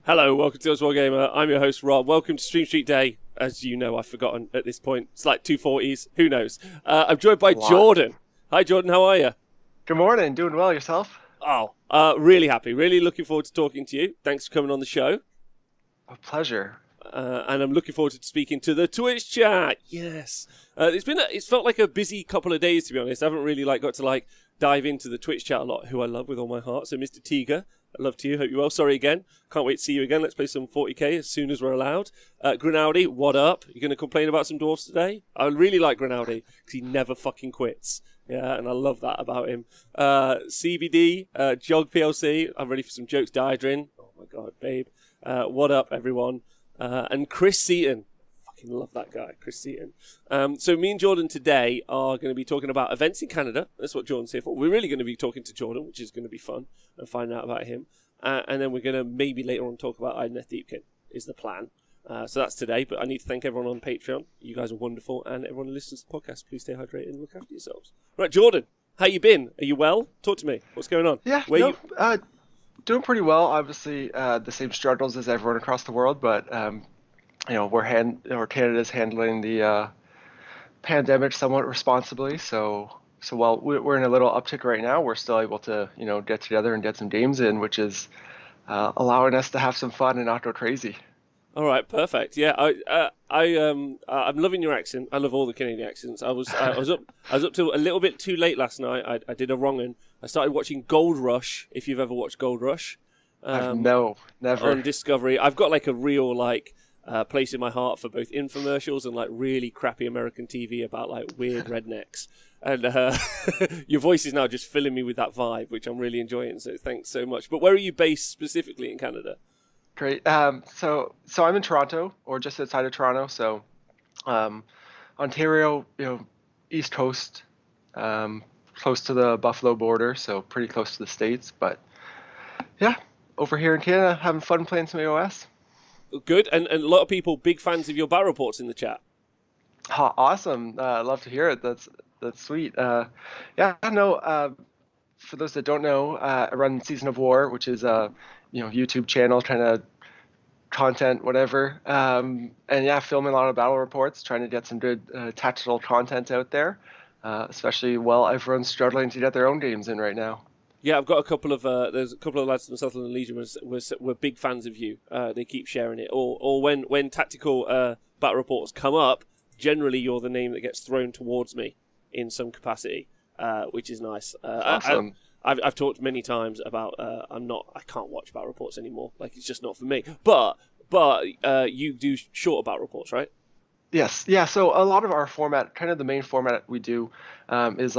Hello, welcome to Wargamer. I'm your host, Rob. Welcome to Stream Street Day. As you know, I've forgotten at this point. It's like 2:40s. Who knows? I'm joined by Jordan. Hi, Jordan. How are you? Good morning. Doing well yourself? Oh, really happy. Really looking forward to talking to you. Thanks for coming on the show. A pleasure. And I'm looking forward to speaking to the Twitch chat. Yes. It's felt like a busy couple of days, to be honest. I haven't really got to dive into the Twitch chat a lot, who I love with all my heart. So, Mr. Tiga, I love to you. Hope you're well. Sorry again. Can't wait to see you again. Let's play some 40k as soon as we're allowed. Grinaldi, what up? You going to complain about some dwarfs today? I really like Grinaldi because he never fucking quits. Yeah, and I love that about him. CBD, Jog PLC. I'm ready for some jokes. Diadrin. Oh my god, babe. What up, everyone? And Chris Seaton. Fucking love that guy, Chris Seaton. So me and Jordan today are going to be talking about events in Canada. That's what Jordan's here for. We're really going to be talking to Jordan, which is going to be fun, and find out about him. And then we're going to maybe later on talk about Idoneth Deepkin, is the plan. So that's today, but I need to thank everyone on Patreon. You guys are wonderful, and everyone who listens to the podcast, please stay hydrated and look after yourselves. Right, Jordan, how you been? Are you well? Talk to me. What's going on? Yeah, doing pretty well. Obviously, the same struggles as everyone across the world, but Canada's handling the pandemic somewhat responsibly. So while we're in a little uptick right now, we're still able to get together and get some games in, which is allowing us to have some fun and not go crazy. All right, perfect. Yeah, I'm loving your accent. I love all the Canadian accents. I was up till a little bit too late last night. I did a wrong un. I started watching Gold Rush. If you've ever watched Gold Rush, No, never. on Discovery. I've got a real place in my heart for both infomercials and really crappy American TV about weird rednecks. And your voice is now just filling me with that vibe, which I'm really enjoying. So thanks so much. But where are you based specifically in Canada? Great. So I'm in Toronto, or just outside of Toronto. So, Ontario, East Coast, close to the Buffalo border, so pretty close to the States. But yeah, over here in Canada, having fun playing some AOS. Good, and a lot of people big fans of your battle reports in the chat. Awesome. Love to hear it. That's sweet. Yeah, no. For those that don't know, I run Season of War, which is a YouTube channel, trying to content whatever, and yeah, filming a lot of battle reports, trying to get some good tactical content out there, especially while everyone's struggling to get their own games in right now. Yeah, I've got a couple of there's a couple of lads from Southland Legion were big fans of you. They keep sharing it, or when tactical battle reports come up, generally you're the name that gets thrown towards me in some capacity, which is nice. Awesome. I've talked many times about I can't watch battle reports anymore. It's just not for me. But you do shorter battle reports, right? Yes. Yeah. So a lot of our format, kind of the main format we do, is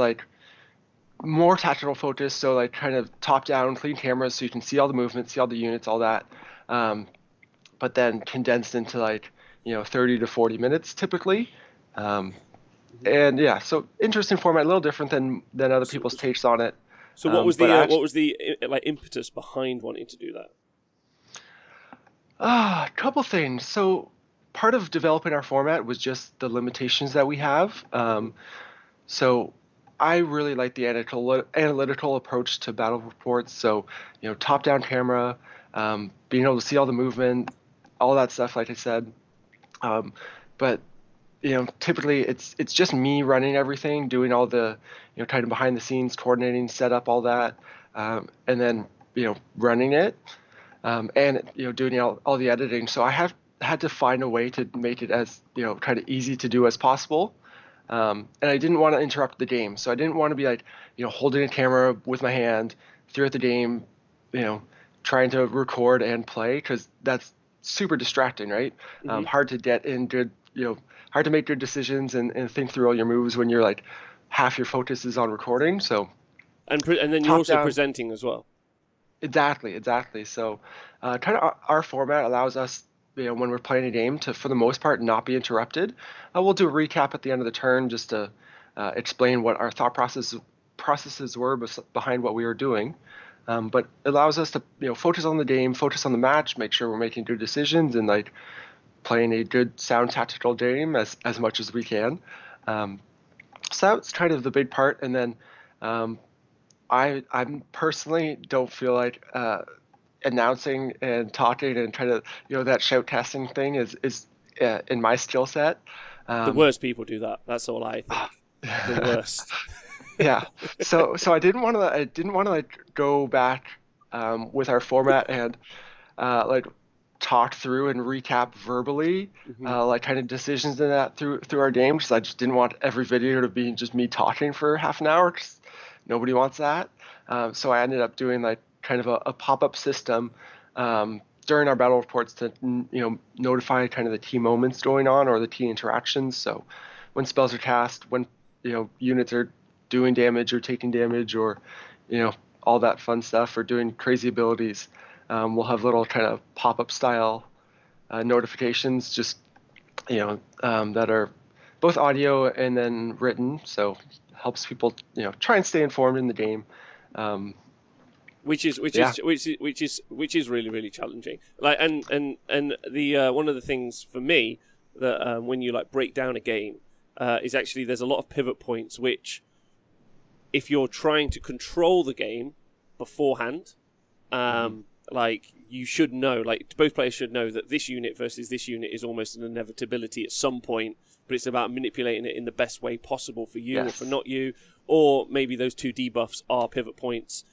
more tactical focus. So kind of top down, clean cameras, so you can see all the movement, see all the units, all that. But then condensed into 30 to 40 minutes typically. And yeah, so interesting format, a little different than other people's takes on it. So what was the impetus behind wanting to do that? A couple things. So part of developing our format was just the limitations that we have. So I really like the analytical approach to battle reports. So top-down camera, being able to see all the movement, all that stuff, like I said. But typically it's just me running everything, doing all the, kind of behind the scenes, coordinating, set up, all that, and then, running it, and, doing all the editing. So I have had to find a way to make it as, kind of easy to do as possible. And I didn't want to interrupt the game. So I didn't want to be holding a camera with my hand throughout the game, trying to record and play, because that's super distracting, right? Mm-hmm. Hard to get in good, hard to make good decisions and think through all your moves when you're half your focus is on recording. So and then you're also presenting as well. Exactly. So kind of our format allows us, when we're playing a game, to, for the most part, not be interrupted. We'll do a recap at the end of the turn just to explain what our thought processes were behind what we were doing. But it allows us to focus on the game, focus on the match, make sure we're making good decisions, and playing a good sound tactical game as much as we can. So that's kind of the big part. And then I personally don't feel like announcing and talking and trying to, that shoutcasting thing is in my skill set. The worst people do that. That's all I think. The worst. Yeah. So I didn't want to like go back with our format and like talk through and recap verbally Hmm. like kind of decisions in that through our game, because I just didn't want every video to be just me talking for half an hour, 'cause nobody wants that. So I ended up doing like kind of a pop-up system during our battle reports to notify kind of the key moments going on or the key interactions. So when spells are cast, when units are doing damage or taking damage, or all that fun stuff, or doing crazy abilities, we'll have little kind of pop-up style notifications, just that are both audio and then written, so helps people try and stay informed in the game. Um, Which is which yeah. is which is which is which is really really challenging. Like and the one of the things for me that when you like break down a game is actually there's a lot of pivot points which, if you're trying to control the game beforehand, Mhm. like you should know, like both players should know that this unit versus this unit is almost an inevitability at some point, but it's about manipulating it in the best way possible for you or for Yes. not you, or maybe those two debuffs are pivot points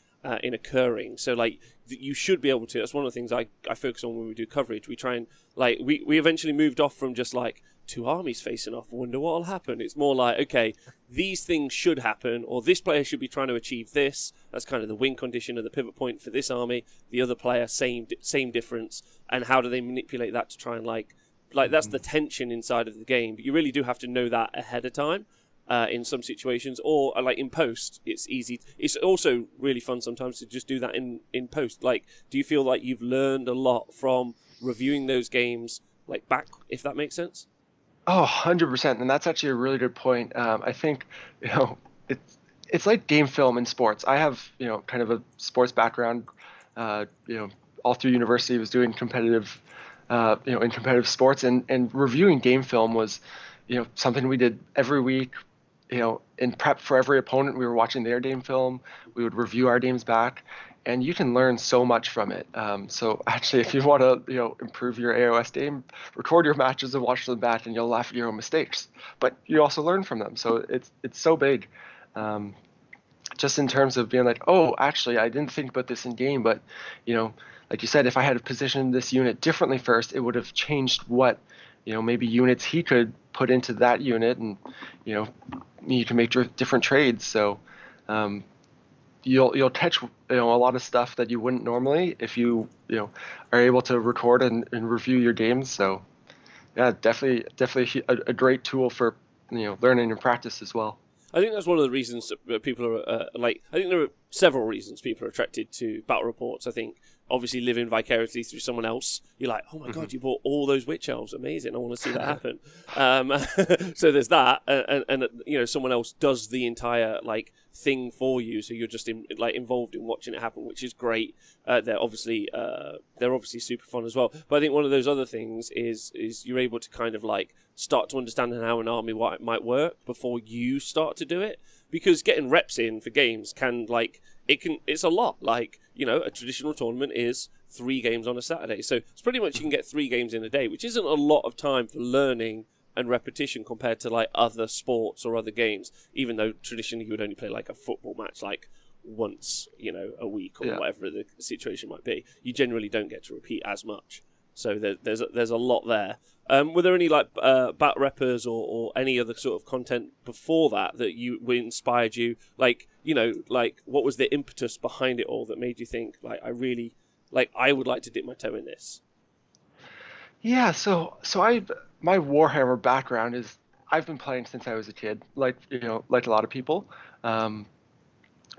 in occurring. So like you should be able to. That's one of the things I focus on when we do coverage. We try and like we eventually moved off from just like two armies facing off. I wonder what'll happen. It's more like, okay, these things should happen, or this player should be trying to achieve this. That's kind of the win condition of the pivot point for this army. The other player, same difference, and how do they manipulate that to try and like that's the Mhm. tension inside of the game. But you really do have to know that ahead of time. In some situations, or like in post, it's easy. It's also really fun sometimes to just do that in post. Like, do you feel like you've learned a lot from reviewing those games, like back, if that makes sense? Oh, 100%. And that's actually a really good point. I think, you know, it's like game film in sports. I have, kind of a sports background. Uh, you know, all through university was doing competitive, in competitive sports, and reviewing game film was, something we did every week. In prep for every opponent, we were watching their game film. We would review our games back, and you can learn so much from it. So actually, if you want to, improve your AOS game, record your matches and watch them back, and you'll laugh at your own mistakes. But you also learn from them. So it's so big, um, just in terms of being like, oh, actually, I didn't think about this in game, but like you said, if I had positioned this unit differently first, it would have changed what, maybe units he could put into that unit, and you know, you can make different trades. So um, you'll catch a lot of stuff that you wouldn't normally if you are able to record and review your games. So yeah, definitely a great tool for learning and practice as well. I think that's one of the reasons that people are like. I think there are several reasons people are attracted to battle reports. I think obviously living vicariously through someone else, you're like, oh my Hmm. god, you bought all those witch elves, amazing! I want to see that happen. Um, so there's that, and someone else does the entire like thing for you, so you're just involved in watching it happen, which is great. They're obviously super fun as well. But I think one of those other things is you're able to kind of like start to understand how an army might work before you start to do it, because getting reps in for games it's a lot. Like, a traditional tournament is 3 games on a Saturday, so it's pretty much you can get 3 games in a day, which isn't a lot of time for learning and repetition compared to like other sports or other games, even though traditionally you would only play like a football match like once a week or Yeah. whatever the situation might be. You generally don't get to repeat as much, so there's a lot there. Were there any like bat reppers or any other sort of content before that you inspired you? Like, like what was the impetus behind it all that made you think like I would like to dip my toe in this? Yeah, so my Warhammer background is I've been playing since I was a kid, like like a lot of people. Um,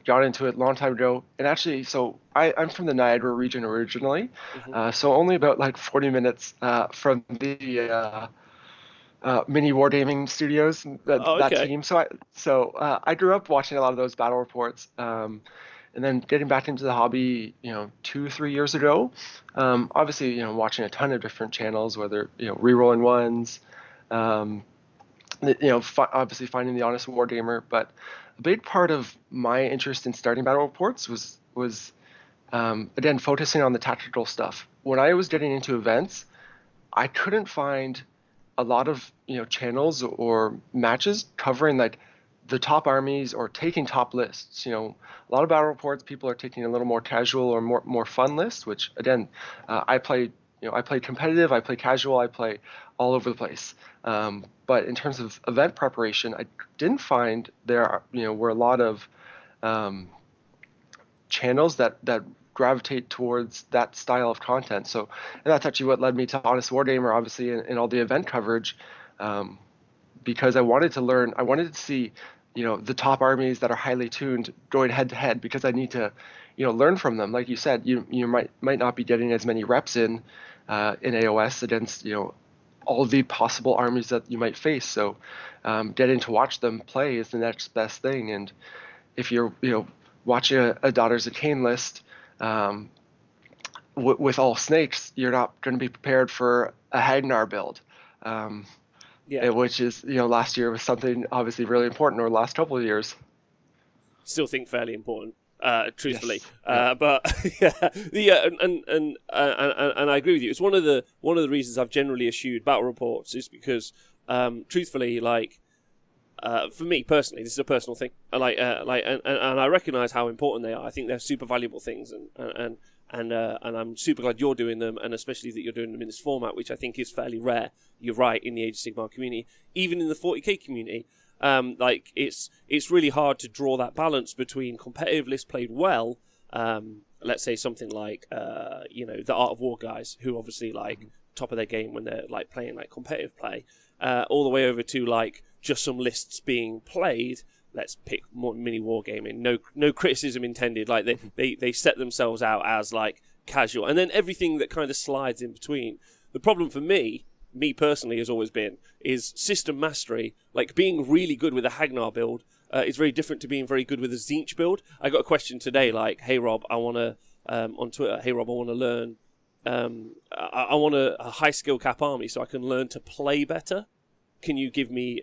got into it a long time ago, and actually, so I'm from the Niagara region originally, Hmm. so only about like 40 minutes from the mini wargaming studios, Oh, that okay. team. So I grew up watching a lot of those battle reports. And then getting back into the hobby, 2, 3 years ago, obviously, watching a ton of different channels, whether, rerolling ones, um, obviously finding the honest wargamer. But a big part of my interest in starting battle reports was again, focusing on the tactical stuff. When I was getting into events, I couldn't find a lot of channels or matches covering like the top armies or taking top lists. A lot of battle reports, people are taking a little more casual or more fun lists, which again, I play. I play competitive, I play casual, I play all over the place. But in terms of event preparation, I didn't find were a lot of channels that gravitate towards that style of content. So, and that's actually what led me to Honest Wargamer, obviously, in all the event coverage, because I wanted to learn. I wanted to see, the top armies that are highly tuned going head to head, because I need to, learn from them. Like you said, you might not be getting as many reps in AOS against all the possible armies that you might face. So, getting to watch them play is the next best thing. And if you're watching a Daughters of Cain list with all snakes, you're not going to be prepared for a Hagnar build, which is last year was something obviously really important, or the last couple of years. Still think fairly important, truthfully. Yes. But and I agree with you. It's one of the reasons I've generally eschewed battle reports is because, truthfully, like. For me personally, this is a personal thing. And I recognise how important they are. I think they're super valuable things, and I'm super glad you're doing them, and especially that you're doing them in this format, which I think is fairly rare. You're right, in the Age of Sigmar community, even in the 40k community, it's really hard to draw that balance between competitive lists played well. Let's say something like the Art of War guys, who obviously top of their game when they're playing competitive play, all the way over to just some lists being played. Let's pick more mini wargaming. No criticism intended. They set themselves out as casual, and then everything that kind of slides in between. The problem for me personally has always been is system mastery. Being really good with a Hagnar build is very different to being very good with a Tzeentch build. I got a question today hey Rob, I want to on Twitter. Hey Rob, I want to learn. I want a high skill cap army so I can learn to play better. Can you give me?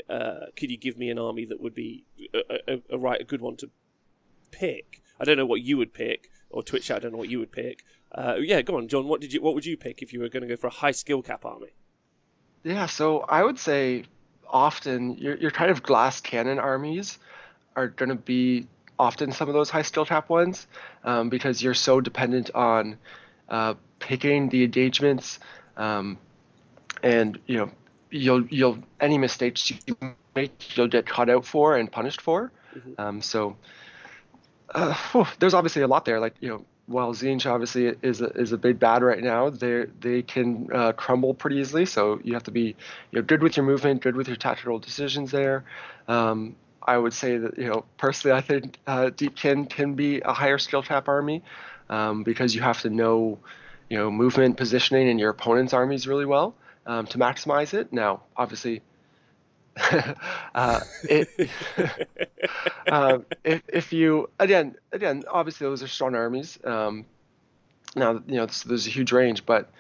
Could you give me an army that would be a good one to pick? I don't know what you would pick, or Twitch chat, I don't know what you would pick. Go on, John. What would you pick if you were going to go for a high skill cap army? Yeah, so I would say often your kind of glass cannon armies are going to be often some of those high skill cap ones, because you're so dependent on picking the engagements, and you'll any mistakes you make, you'll get caught out for and punished for. Mm-hmm. There's obviously a lot there. While Tzeentch obviously is a big bad right now, they can crumble pretty easily. So you have to be good with your movement, good with your tactical decisions there. I would say that personally, I think Deepkin can be a higher skill cap army, because you have to know movement, positioning, and your opponent's armies really well to maximize it. Now, obviously, if you again, obviously those are strong armies. Now there's a huge range, but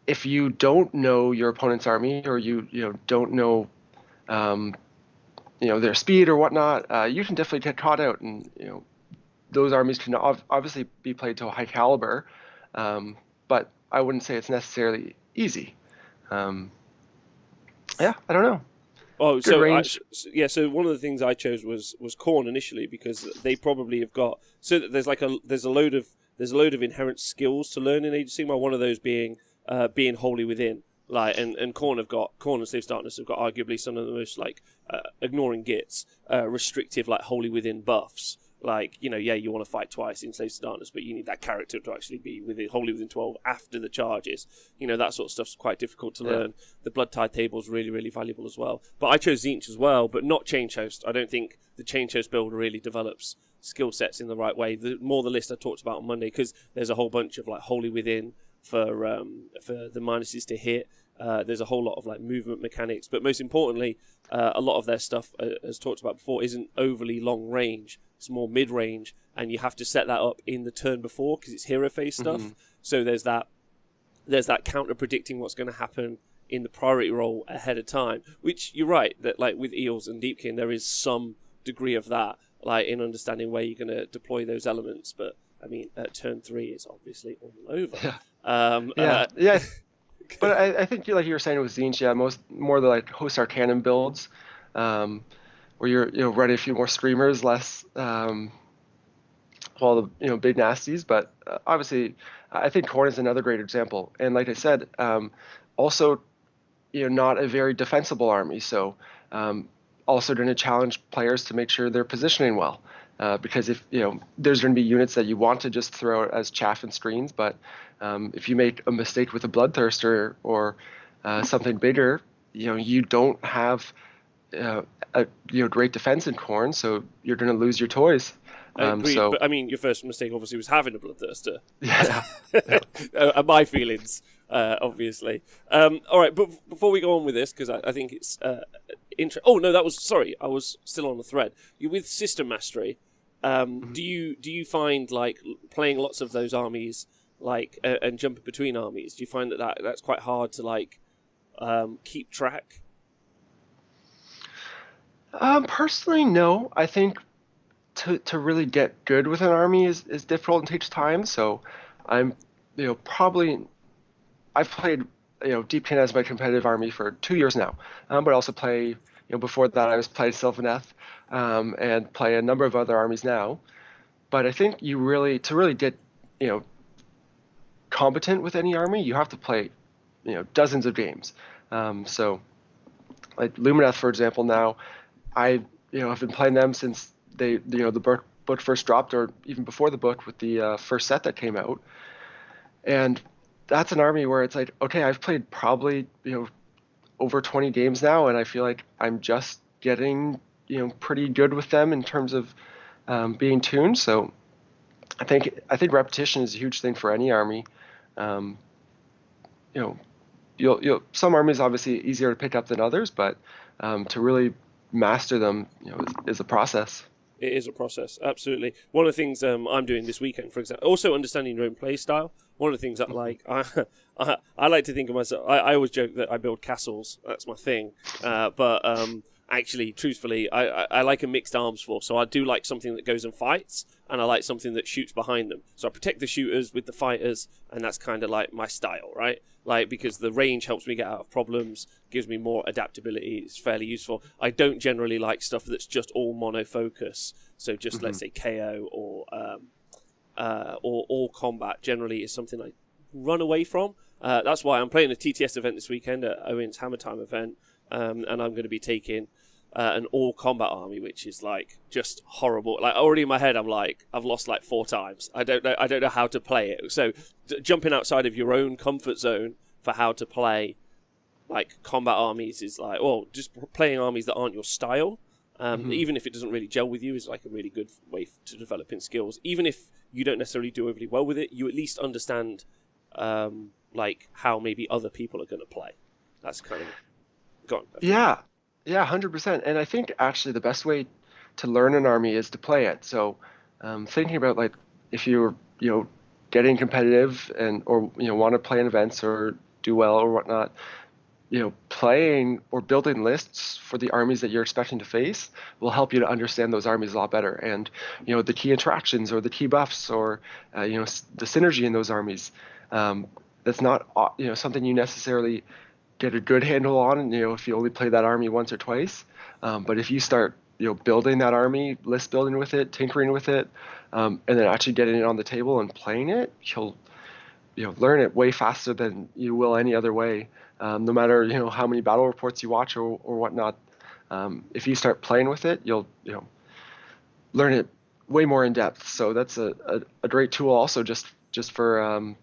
if you don't know your opponent's army, or you don't know their speed or whatnot, you can definitely get caught out, and those armies can obviously be played to a high caliber, but I wouldn't say it's necessarily easy. I don't know. Oh, Good so one of the things I chose was Khorne initially, because they probably have got there's a load of inherent skills to learn in Age of Sigmar. One of those being wholly within, and Khorne and Slave Darkness have got arguably some of the most ignoring gits, restrictive wholly within buffs. You want to fight twice in Slaves to Darkness, but you need that character to actually be wholly within 12 after the charges. That sort of stuff's quite difficult to learn. The Blood Tide table is really, really valuable as well. But I chose Tzeentch as well, but not Change Host. I don't think the Change Host build really develops skill sets in the right way. The list I talked about on Monday, because there's a whole bunch of wholly within for the minuses to hit. There's a whole lot of movement mechanics, but most importantly, a lot of their stuff, as talked about before, isn't overly long range. It's more mid range, and you have to set that up in the turn before because it's hero phase stuff. Mm-hmm. So there's that counter predicting what's going to happen in the priority roll ahead of time. Which you're right that with Eels and Deepkin there is some degree of that, in understanding where you're going to deploy those elements. But I mean, turn 3 is obviously all over. Yeah. But I think like you were saying with Zinch, more the like host Arcanum builds, where you're running a few more streamers, less all the big nasties. But obviously, I think Khorne is another great example. And like I said, also not a very defensible army, so also going to challenge players to make sure they're positioning well. Because if there's going to be units that you want to just throw out as chaff and screens, but if you make a mistake with a Bloodthirster or something bigger, you don't have a great defense in Khorne, so you're going to lose your toys. I agree, but I mean, your first mistake obviously was having a Bloodthirster. Yeah. My feelings, obviously. All right, but before we go on with this, because I think it's interesting. Oh no, I was still on the thread. You with System Mastery. Do you find like playing lots of those armies, like and jumping between armies? Do you find that's quite hard to like keep track? Personally, no. I think to really get good with an army is difficult and takes time. So I'm probably I've played Deepkin as my competitive army for 2 years now, but I also play before that I was playing Sylvaneth, and play a number of other armies now. But I think to really get competent with any army, you have to play dozens of games. So like Lumineth, for example, now I have been playing them since the book first dropped, or even before the book with the first set that came out. And that's an army where it's like, okay, I've played probably over 20 games now, and I feel like I'm just getting pretty good with them in terms of being tuned. So I think repetition is a huge thing for any army. You'll some armies obviously easier to pick up than others, but to really master them is a process. It is a process, absolutely. One of the things I'm doing this weekend, for example, also understanding your own play style. One of the things that I like to think of myself. I always joke that I build castles. That's my thing. But actually, truthfully, I like a mixed arms force. So I do like something that goes and fights, and I like something that shoots behind them. So I protect the shooters with the fighters, and that's kind of like my style, right? Like, because the range helps me get out of problems, gives me more adaptability. It's fairly useful. I don't generally like stuff that's just all monofocus. So just let's say KO or all combat generally is something I run away from. That's why I'm playing a TTS event this weekend, at Owen's Hammer Time event, and I'm going to be taking an all combat army, which is like just horrible. Like already in my head, I'm like, I've lost like 4 times. I don't know how to play it. So jumping outside of your own comfort zone for how to play like combat armies is like, well, just playing armies that aren't your style. Even if it doesn't really gel with you, is like a really good way to developing skills. Even if you don't necessarily do overly well with it, you at least understand like how maybe other people are going to play. That's kind of gone. Yeah, 100%. And I think actually the best way to learn an army is to play it. So thinking about like if you're getting competitive or want to play in events or do well or whatnot, playing or building lists for the armies that you're expecting to face will help you to understand those armies a lot better, and the key interactions or the key buffs or the synergy in those armies. That's not something you necessarily get a good handle on if you only play that army once or twice. But if you start building that army, list building with it, tinkering with it, and then actually getting it on the table and playing it, you'll learn it way faster than you will any other way. No matter how many battle reports you watch or whatnot, if you start playing with it, you'll learn it way more in depth. So that's a great tool also just for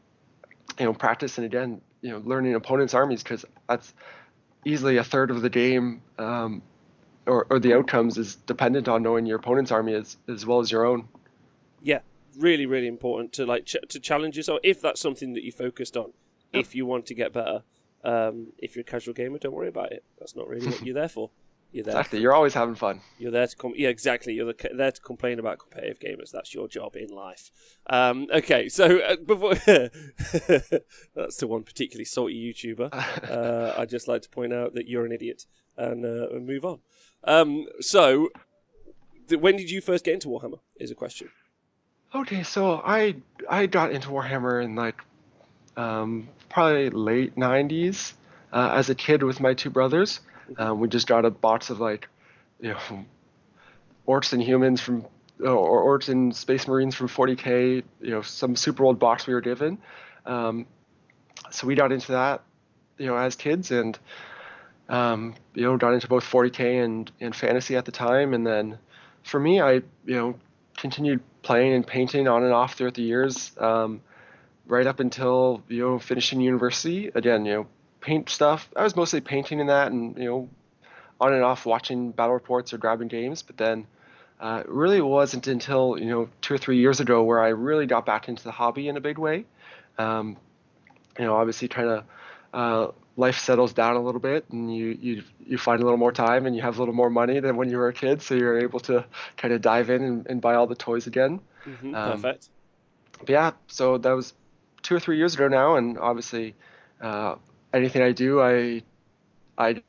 practice, and again learning opponents' armies, because that's easily a third of the game, or the outcomes is dependent on knowing your opponent's army as well as your own. Yeah, really, really important to like to challenge yourself if that's something that you focused on. Yep. If you want to get better, if you're a casual gamer, don't worry about it. That's not really what you're there for. You're there. Exactly. You're always having fun. You're there to exactly. You're there to complain about competitive gamers. That's your job in life. Okay, so before that's to one particularly salty YouTuber. I'd just like to point out that you're an idiot and move on. So when did you first get into Warhammer? Is a question. Okay, so I got into Warhammer in like probably late 90s as a kid with my two brothers. Hmm. We just got a box of like, you know, orcs and humans from or orcs and space marines from 40K, some super old box we were given. Um, so we got into that, as kids and got into both 40K and fantasy at the time. And then for me, I, continued playing and painting on and off throughout the years, right up until, finishing university. Again, paint stuff. I was mostly painting in that and, on and off watching battle reports or grabbing games. But then it really wasn't until, 2 or 3 years ago where I really got back into the hobby in a big way. Um, obviously trying to life settles down a little bit and you find a little more time and you have a little more money than when you were a kid, so you're able to kind of dive in and buy all the toys again. Um, Perfect. but yeah, so that was 2 or 3 years ago now, and obviously uh, anything I do, I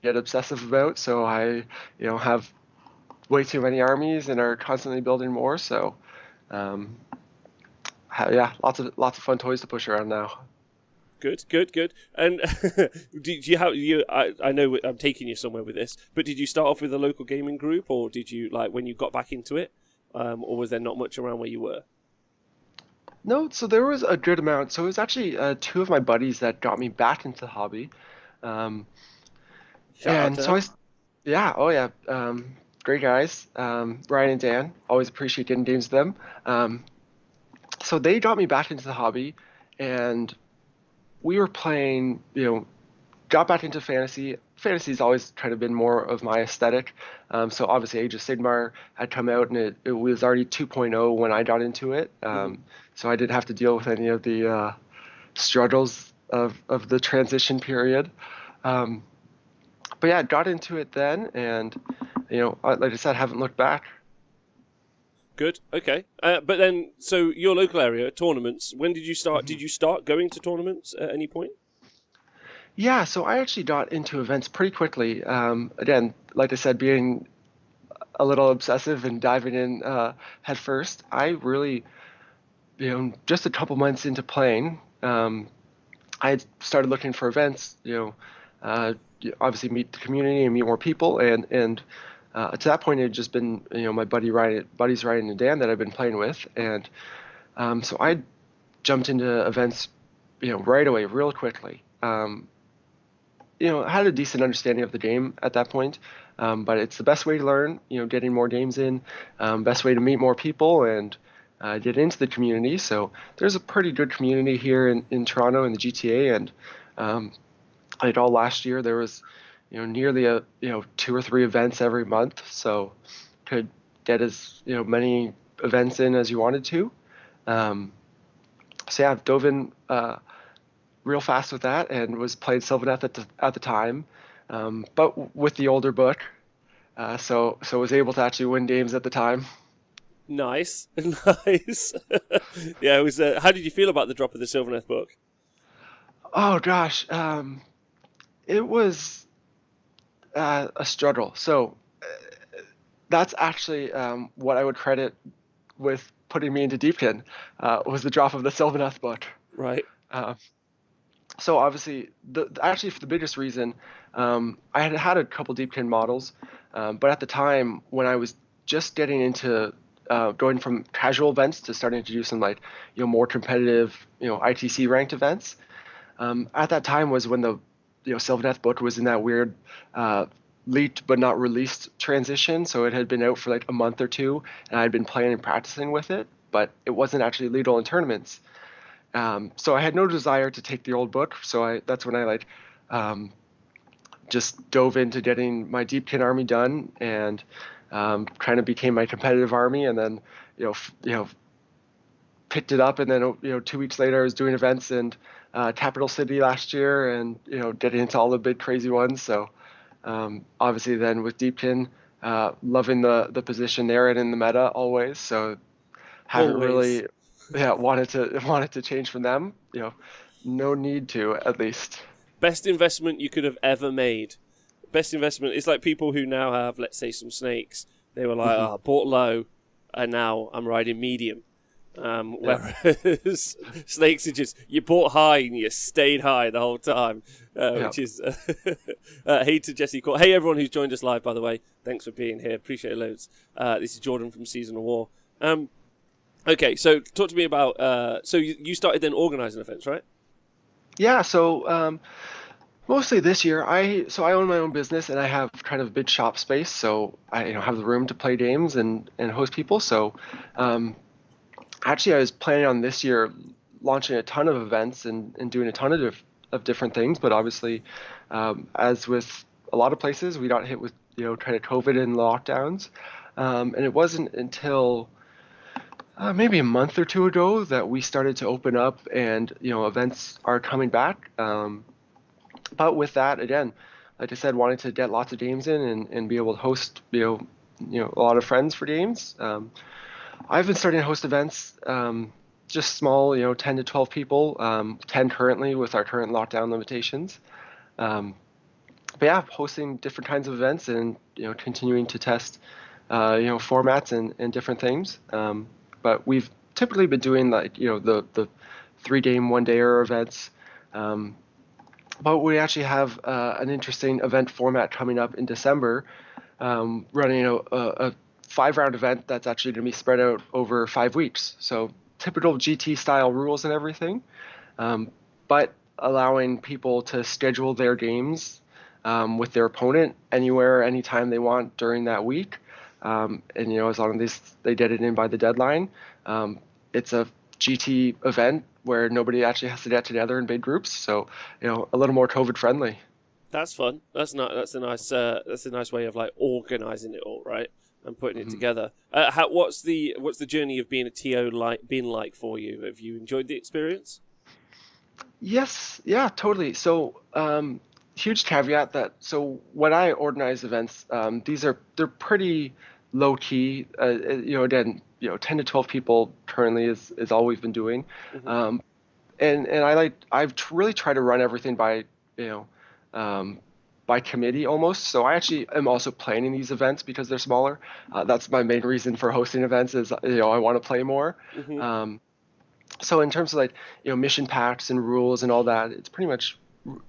get obsessive about. So I, have way too many armies and are constantly building more. So um, yeah, lots of fun toys to push around now. Good, good, good. And did you have you? I know I'm taking you somewhere with this, but did you start off with a local gaming group, or did you like when you got back into it, or was there not much around where you were? No, so there was a good amount. So it was actually two of my buddies that got me back into the hobby. Um, Shout out and to so them. yeah, oh yeah, great guys, Ryan and Dan. Always appreciate getting games with them. So they got me back into the hobby, and we were playing, got back into fantasy. Fantasy's always kind of been more of my aesthetic. So obviously Age of Sigmar had come out and it was already 2.0 when I got into it. Hmm. So I didn't have to deal with any of the struggles of the transition period. Um, but yeah, got into it then and, like I said, haven't looked back. Good. Okay. But then, so your local area tournaments. When did you start? Mhm. Did you start going to tournaments at any point? Yeah, so I actually got into events pretty quickly. Again, like I said, being a little obsessive and diving in head first, I really, just a couple months into playing, I had started looking for events, obviously meet the community and meet more people, and to that point, it had just been, my buddies Ryan and Dan that I've been playing with, and so I jumped into events, right away, real quickly. I had a decent understanding of the game at that point, but it's the best way to learn, getting more games in, best way to meet more people and get into the community. So there's a pretty good community here in Toronto in the GTA, and um, like all last year there was, nearly two or three events every month, so could get as many events in as you wanted to. Um, so yeah, I've dove in real fast with that and was playing Sylvaneth at the time, but with the older book, so was able to actually win games at the time. Nice, nice. Yeah, it was. How did you feel about the drop of the Sylvaneth book? Oh gosh, it was a struggle. So that's actually what I would credit with putting me into Deepkin was the drop of the Sylvaneth book. Right. Uh, so obviously, actually for the biggest reason, I had had a couple Deepkin models, but at the time when I was just getting into going from casual events to starting to do some like more competitive ITC ranked events. At that time was when the Sylvaneth book was in that weird leaked but not released transition. So it had been out for like a month or two, and I had been playing and practicing with it, but it wasn't actually legal in tournaments. So I had no desire to take the old book. So that's when I like um, just dove into getting my Deepkin army done and kind of became my competitive army, and then picked it up, and then 2 weeks later I was doing events in Capital City last year, and getting into all the big crazy ones. So obviously then with Deepkin, loving the position there and in the meta always. So haven't Always. really wanted to change from them. No need to at least. Best investment you could have ever made. Best investment. It's like people who now have, let's say, some snakes. They were like, Mhm. oh, I bought low, and now I'm riding medium. Whereas Snakes are just, you bought high and you stayed high the whole time, which is hey to Jesse Court. Hey everyone who's joined us live, by the way, thanks for being here, appreciate it loads. This is Jordan from Season of War. Okay, so talk to me about so you started then organizing events, right? Yeah, so mostly this year, I own my own business and I have kind of a big shop space, so I have the room to play games and host people. So actually, I was planning on this year launching a ton of events and doing a ton of different things, but obviously, as with a lot of places, we got hit with kind of COVID and lockdowns, and it wasn't until maybe a month or two ago that we started to open up and events are coming back. But with that, again, like I said, wanting to get lots of games in and be able to host a lot of friends for games. I've been starting to host events, just small, 10 to 12 people, 10 currently with our current lockdown limitations. But yeah, hosting different kinds of events and continuing to test formats and different things. But we've typically been doing like the 3-game 1-dayer events. But we actually have an interesting event format coming up in December, running a 5-round event that's actually going to be spread out over 5 weeks. So typical GT style rules and everything, but allowing people to schedule their games with their opponent anywhere, anytime they want during that week. And as long as they get it in by the deadline, it's a GT event where nobody actually has to get together in big groups. So a little more COVID friendly. That's fun. That's a nice way of like organizing it all, right? And putting it together. What's the journey of being a TO been like for you? Have you enjoyed the experience? Yes, yeah, totally. So huge caveat that when I organize events, they're pretty low key. Again, 10 to 12 people currently is all we've been doing. And I've really tried to run everything by committee almost. So I actually am also planning these events because they're smaller. That's my main reason for hosting events is I want to play more. So in terms of mission packs and rules and all that, it's pretty much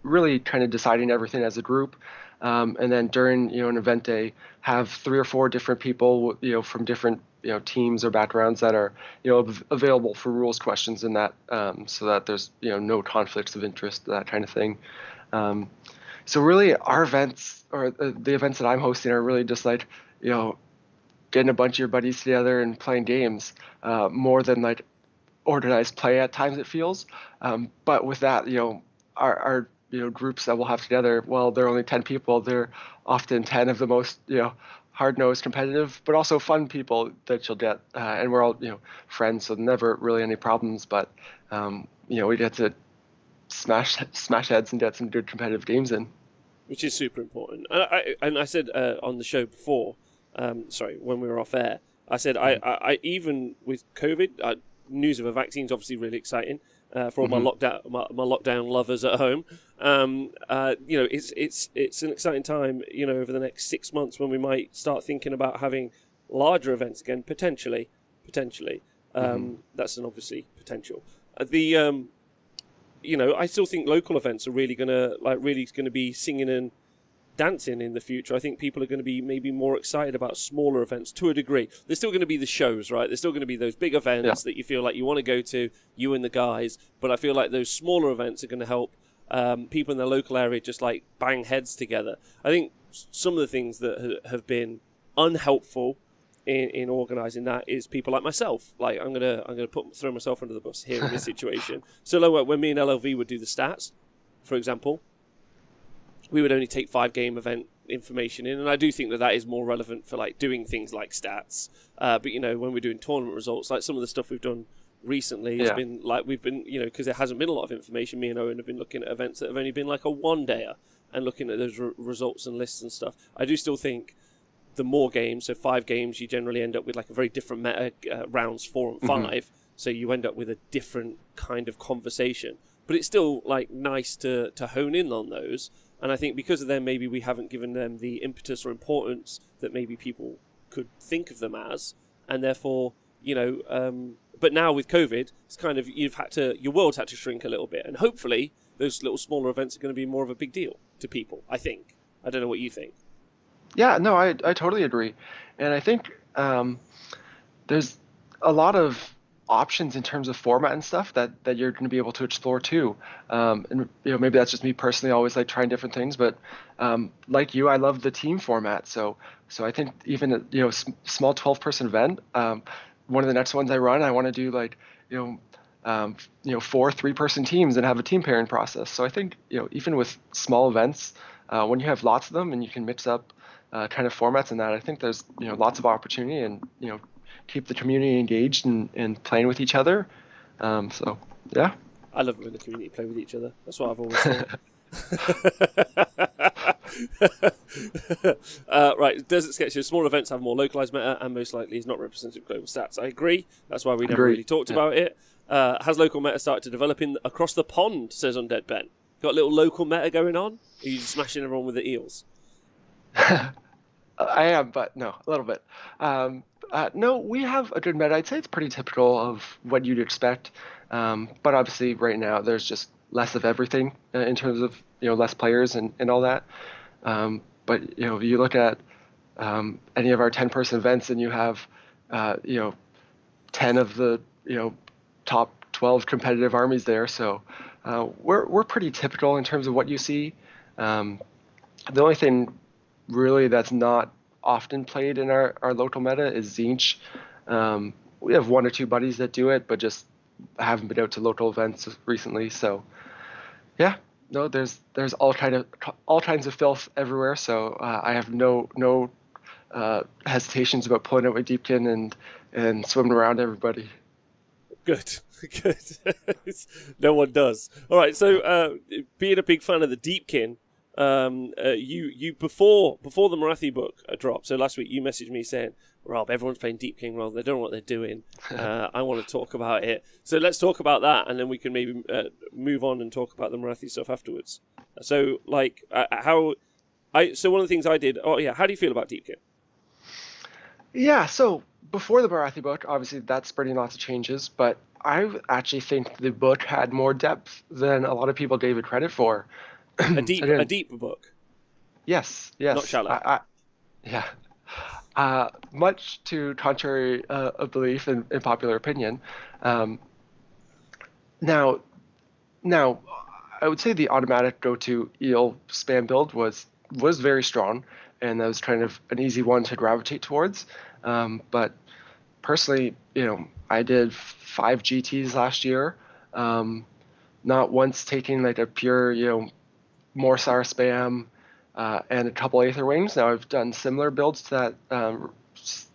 really kind of deciding everything as a group. And then during an event day, have 3 or 4 different people from different teams or backgrounds that are available for rules questions and that, so that there's no conflicts of interest, that kind of thing. So really, our events or the events that I'm hosting are really just like getting a bunch of your buddies together and playing games, more than like organized play at times it feels. But with that, our groups that we'll have together, well, they're only 10 people. They're often 10 of the most hard-nosed, competitive, but also fun people that you'll get. And we're all friends, so never really any problems. But we get to smash heads and get some good competitive games in, which is super important. And I said on the show before, when we were off air, I said I even with COVID, news of a vaccine is obviously really exciting for all my lockdown lovers at home. It's an exciting time over the next 6 months when we might start thinking about having larger events again, potentially. That's an obviously potential. I still think local events are really gonna be singing and dancing in the future. I think people are going to be maybe more excited about smaller events to a degree. There's still going to be the shows, right? There's still going to be those big events that you feel like you want to go to, you and the guys. But I feel like those smaller events are going to help people in the local area just like bang heads together. I think some of the things that have been unhelpful in organising that is people like myself. Like I'm gonna throw myself under the bus here in this situation. So when me and LLV would do the stats, for example, we would only take 5-game event information in, and I do think that is more relevant for like doing things like stats. But when we're doing tournament results, like some of the stuff we've done recently has been like we've been because there hasn't been a lot of information. Me and Owen have been looking at events that have only been like a 1-dayer and looking at those results and lists and stuff. I do still think the more games, so 5 games, you generally end up with like a very different meta, rounds 4 and 5. So you end up with a different kind of conversation. But it's still like nice to hone in on those. And I think because of them, maybe we haven't given them the impetus or importance that maybe people could think of them as. And therefore, But now with COVID, it's kind of your world's had to shrink a little bit, and hopefully those little smaller events are going to be more of a big deal to people. I think. I don't know what you think. Yeah, no, I totally agree, and I think there's a lot of options in terms of format and stuff that you're going to be able to explore too. And maybe that's just me personally, always like trying different things, but like you, I love the team format. So I think even small 12-person event, one of the next ones I run, I want to do like 4 3-person teams and have a team pairing process. So I think even with small events, when you have lots of them and you can mix up kind of formats and that, I think there's lots of opportunity and keep the community engaged and playing with each other. So yeah, I love it when the community play with each other. That's what I've always thought. Right, Desert Sketch. Small events have more localized meta and most likely is not representative of global stats. I agree. That's why we never really talked about it. Has local meta started to develop across the pond, says Undead Ben. Got a little local meta going on? Or are you just smashing everyone with the eels? I am, but no, a little bit. No, we have a good meta. I'd say it's pretty typical of what you'd expect. But obviously right now there's just less of everything in terms of, less players and all that. But, if you look at any of our 10-person events and you have, 10 of the, top 12 competitive armies there. So we're pretty typical in terms of what you see. The only thing really that's not often played in our local meta is Tzeentch. We have 1 or 2 buddies that do it, but just haven't been out to local events recently. So yeah, no, there's all kinds of filth everywhere. So I have no hesitations about pulling out my Deepkin and swimming around everybody. Good. No one does. All right, so being a big fan of the Deepkin, you before the Marathi book dropped, so last week you messaged me saying, Rob, everyone's playing Deepkin Roll, they don't know what they're doing. I want to talk about it. So let's talk about that, and then we can maybe move on and talk about the Marathi stuff afterwards. So, so one of the things I did, how do you feel about Deepkin? Yeah, so before the Marathi book, obviously that's spreading lots of changes, but I actually think the book had more depth than a lot of people gave it credit for. A deep book. Yes. Not shallow. Yeah. Much to contrary of belief and popular opinion. Now, I would say the automatic go-to eel spam build was very strong, and that was kind of an easy one to gravitate towards. But personally, I did 5 GTs last year, not once taking like a pure, Morsar spam, and a couple Aether Wings. Now I've done similar builds to that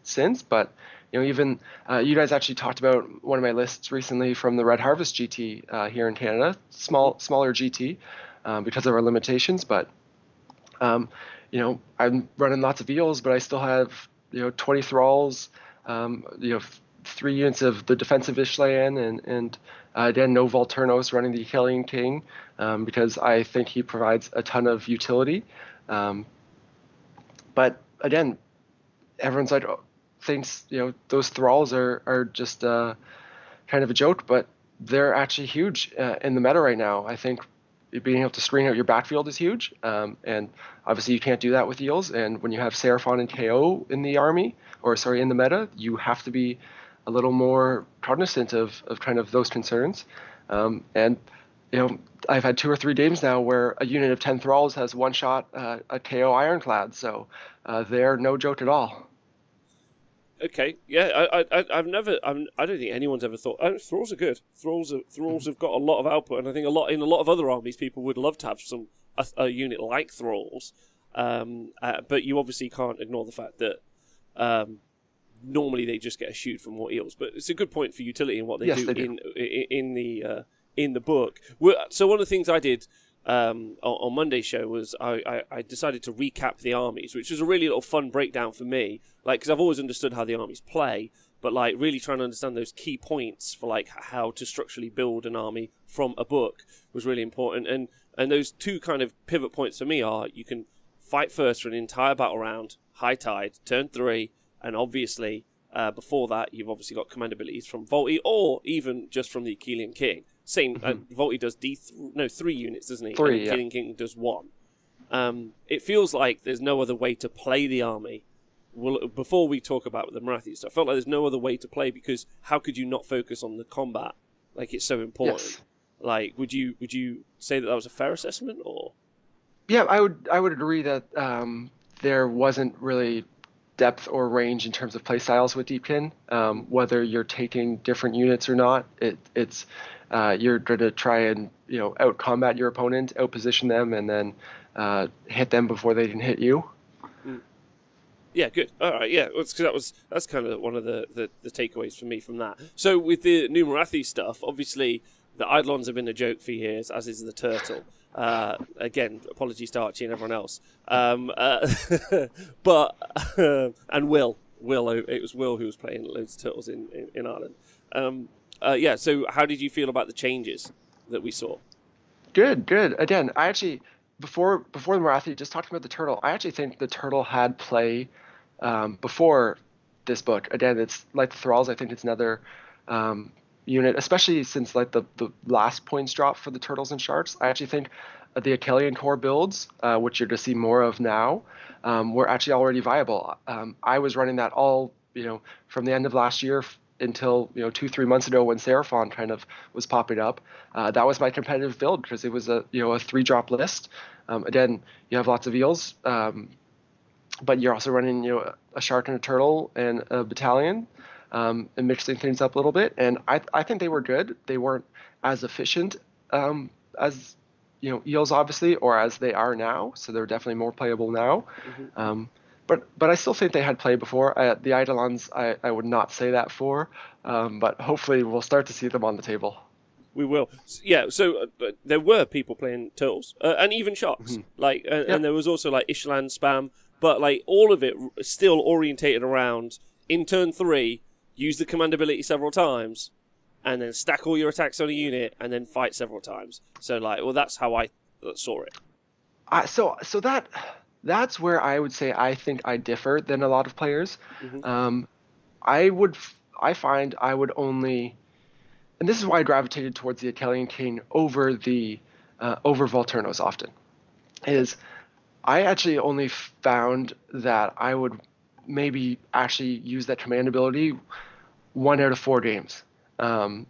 since, but even you guys actually talked about one of my lists recently from the Red Harvest GT here in Canada, smaller GT because of our limitations. But I'm running lots of eels, but I still have 20 thralls, 3 units of the defensive Ishlan, and again, no Volturnos running the Achillean King, because I think he provides a ton of utility. But again, everyone's like thinks those thralls are just kind of a joke, but they're actually huge in the meta right now. I think being able to screen out your backfield is huge, and obviously you can't do that with eels. And when you have Seraphon and KO in the in the meta, you have to be a little more cognizant of kind of those concerns. And I've had 2 or 3 games now where a unit of 10 thralls has one shot a KO Ironclad, so they're no joke at all. Okay, yeah, I don't think anyone's ever thought thralls are good. Thralls have got a lot of output, and I think in a lot of other armies, people would love to have a unit like thralls. But you obviously can't ignore the fact that normally they just get a shoot from more eels. But it's a good point for utility and what they do in the book. So one of the things I did on Monday's show was I decided to recap the armies, which was a really little fun breakdown for me, because I've always understood how the armies play, but really trying to understand those key points for how to structurally build an army from a book was really important. And those 2 kind of pivot points for me are you can fight first for an entire battle round, high tide, turn 3, and obviously Before that, you've obviously got command abilities from Volty, or even just from the Achillean King. Same, Volty does 3 units, doesn't he? 3, and the Achillean King does 1. It feels like there's no other way to play the army. Well, before we talk about the Marathi stuff, I felt like there's no other way to play, because how could you not focus on the combat? Like, it's so important. Yes. Like, would you say that was a fair assessment, or? Yeah, I would agree that there wasn't really depth or range in terms of play styles with Deepkin. Whether you're taking different units or not, it's you're going to try and out combat your opponent, out position them, and then hit them before they can hit you. Yeah, good. All right, yeah, because that's kind of one of the takeaways for me from that. So with the new Marathi stuff, obviously the Eidolons have been a joke for years, as is the turtle. Again, apologies to Archie and everyone else. But and Will, it was Will who was playing loads of turtles in Ireland. Yeah. So how did you feel about the changes that we saw? Good. Again, I actually before the Marathi, just talking about the turtle, I actually think the turtle had play before this book. Again, it's like the Thralls. I think it's another unit, especially since like the last points drop for the turtles and sharks. I actually think the Achillean core builds, which you're to see more of now, were actually already viable. I was running that all from the end of last year until 2-3 months ago, when Seraphon kind of was popping up. That was my competitive build, because it was a 3-drop list. Again, you have lots of eels, but you're also running a shark and a turtle and a battalion, and mixing things up a little bit. And I think they were good. They weren't as efficient as eels, obviously, or as they are now. So they're definitely more playable now. But I still think they had play before. The Eidolons, I would not say that for, but hopefully we'll start to see them on the table. We will. Yeah, so there were people playing turtles, and even sharks. Like, and there was also like Ishlan spam, but like all of it still orientated around, in turn 3, use the command ability several times, and then stack all your attacks on a unit, and then fight several times. So like, well, that's how I saw it. So that's where I would say I think I differ than a lot of players. I find I would only, and this is why I gravitated towards the Achillean King over Volturnos often, is I actually only found that I would maybe actually use that command ability 1 out of 4 games. And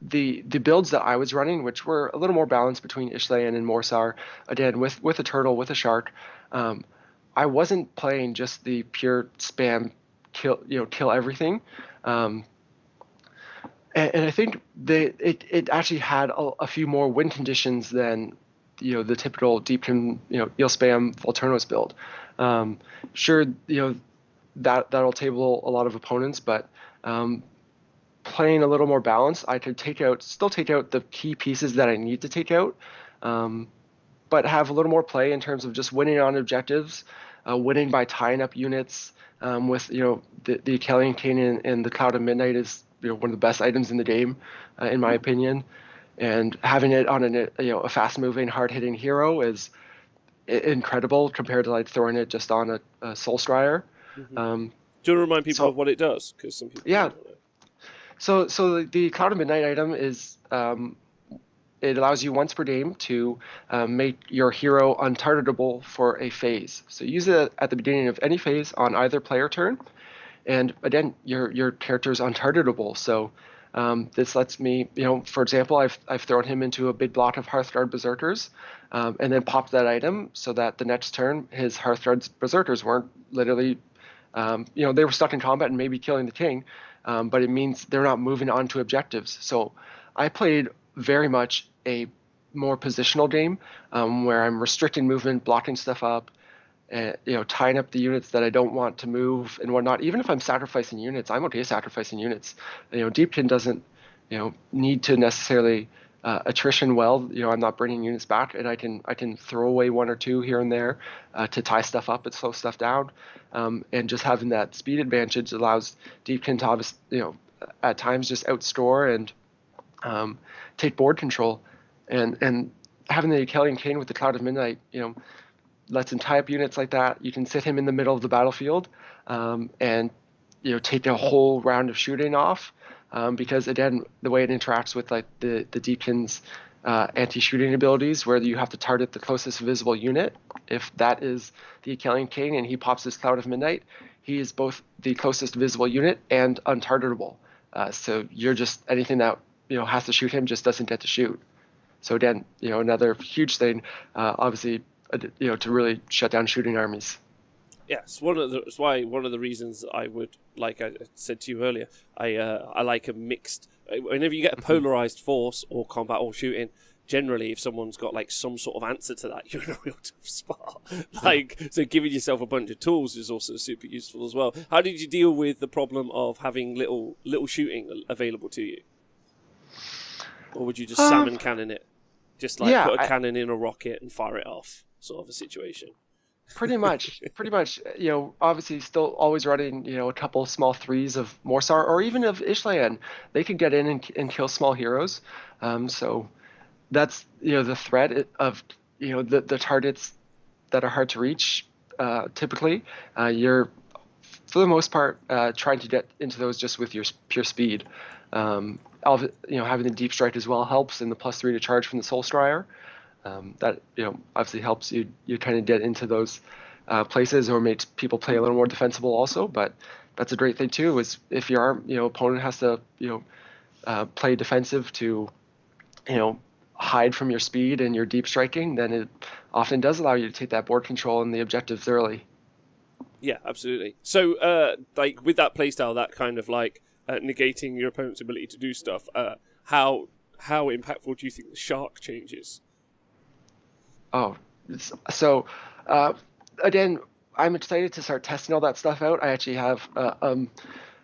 the builds that I was running, which were a little more balanced between Ishlayan and Morsar, again with a turtle, with a shark, I wasn't playing just the pure spam kill everything. And I think it actually had a few more win conditions than the typical Deepkin eel spam Volturnos build. Sure, that'll table a lot of opponents, but playing a little more balanced, I could still take out the key pieces that I need to take out, but have a little more play in terms of just winning on objectives, winning by tying up units. With the Achillean King and the Cloud of Midnight is one of the best items in the game, in my opinion, and having it on a fast-moving, hard-hitting hero is incredible compared to like throwing it just on a Soul Scryer. Do you want to remind people of what it does? Because some people don't know. So the Cloud of Midnight item is it allows you once per game to make your hero untargetable for a phase. So use it at the beginning of any phase on either player turn, and again your character is untargetable. So this lets me, for example, I've thrown him into a big block of Hearthguard Berserkers, and then popped that item so that the next turn his Hearthguard Berserkers weren't literally, they were stuck in combat and maybe killing the king. But it means they're not moving on to objectives. So I played very much a more positional game, where I'm restricting movement, blocking stuff up, tying up the units that I don't want to move and whatnot. Even if I'm sacrificing units, I'm okay sacrificing units. Deepkin doesn't need to necessarily attrition well. I'm not bringing units back, and I can throw away 1 or 2 here and there to tie stuff up and slow stuff down. And just having that speed advantage allows Deepkin to obviously, at times just outstore and take board control. And having the Achillean King with the Cloud of Midnight, lets him tie up units like that. You can sit him in the middle of the battlefield, and take a whole round of shooting off, because again, the way it interacts with like the Deepkin's anti-shooting abilities, where you have to target the closest visible unit. If that is the Achillean King and he pops his Cloud of Midnight, he is both the closest visible unit and untargetable. So you're just anything that has to shoot him just doesn't get to shoot. So again, another huge thing, obviously, to really shut down shooting armies. Yes, it's why one of the reasons I would, like I said to you earlier, I like a mixed. Whenever you get a polarized force or combat or shooting, generally if someone's got like some sort of answer to that, you're in a real tough spot. So giving yourself a bunch of tools is also super useful as well. How did you deal with the problem of having little shooting available to you, or would you just salmon cannon it, just like put a cannon in a rocket and fire it off, sort of a situation? Pretty much. Obviously still always running, a couple small threes of Morsar or even of Ishlayan. They can get in and kill small heroes. So that's, the threat of, the targets that are hard to reach. Typically, you're, for the most part, trying to get into those just with your pure speed. Having the deep strike as well helps, and the +3 to charge from the Soul Strider. That obviously helps you kind of get into those places, or makes people play a little more defensible also. But that's a great thing too, is if your opponent has to play defensive to hide from your speed and your deep striking, then it often does allow you to take that board control and the objectives early. Yeah, absolutely. So like with that playstyle, that kind of like negating your opponent's ability to do stuff, how impactful do you think the shark changes? Oh, so again, I'm excited to start testing all that stuff out. I actually have,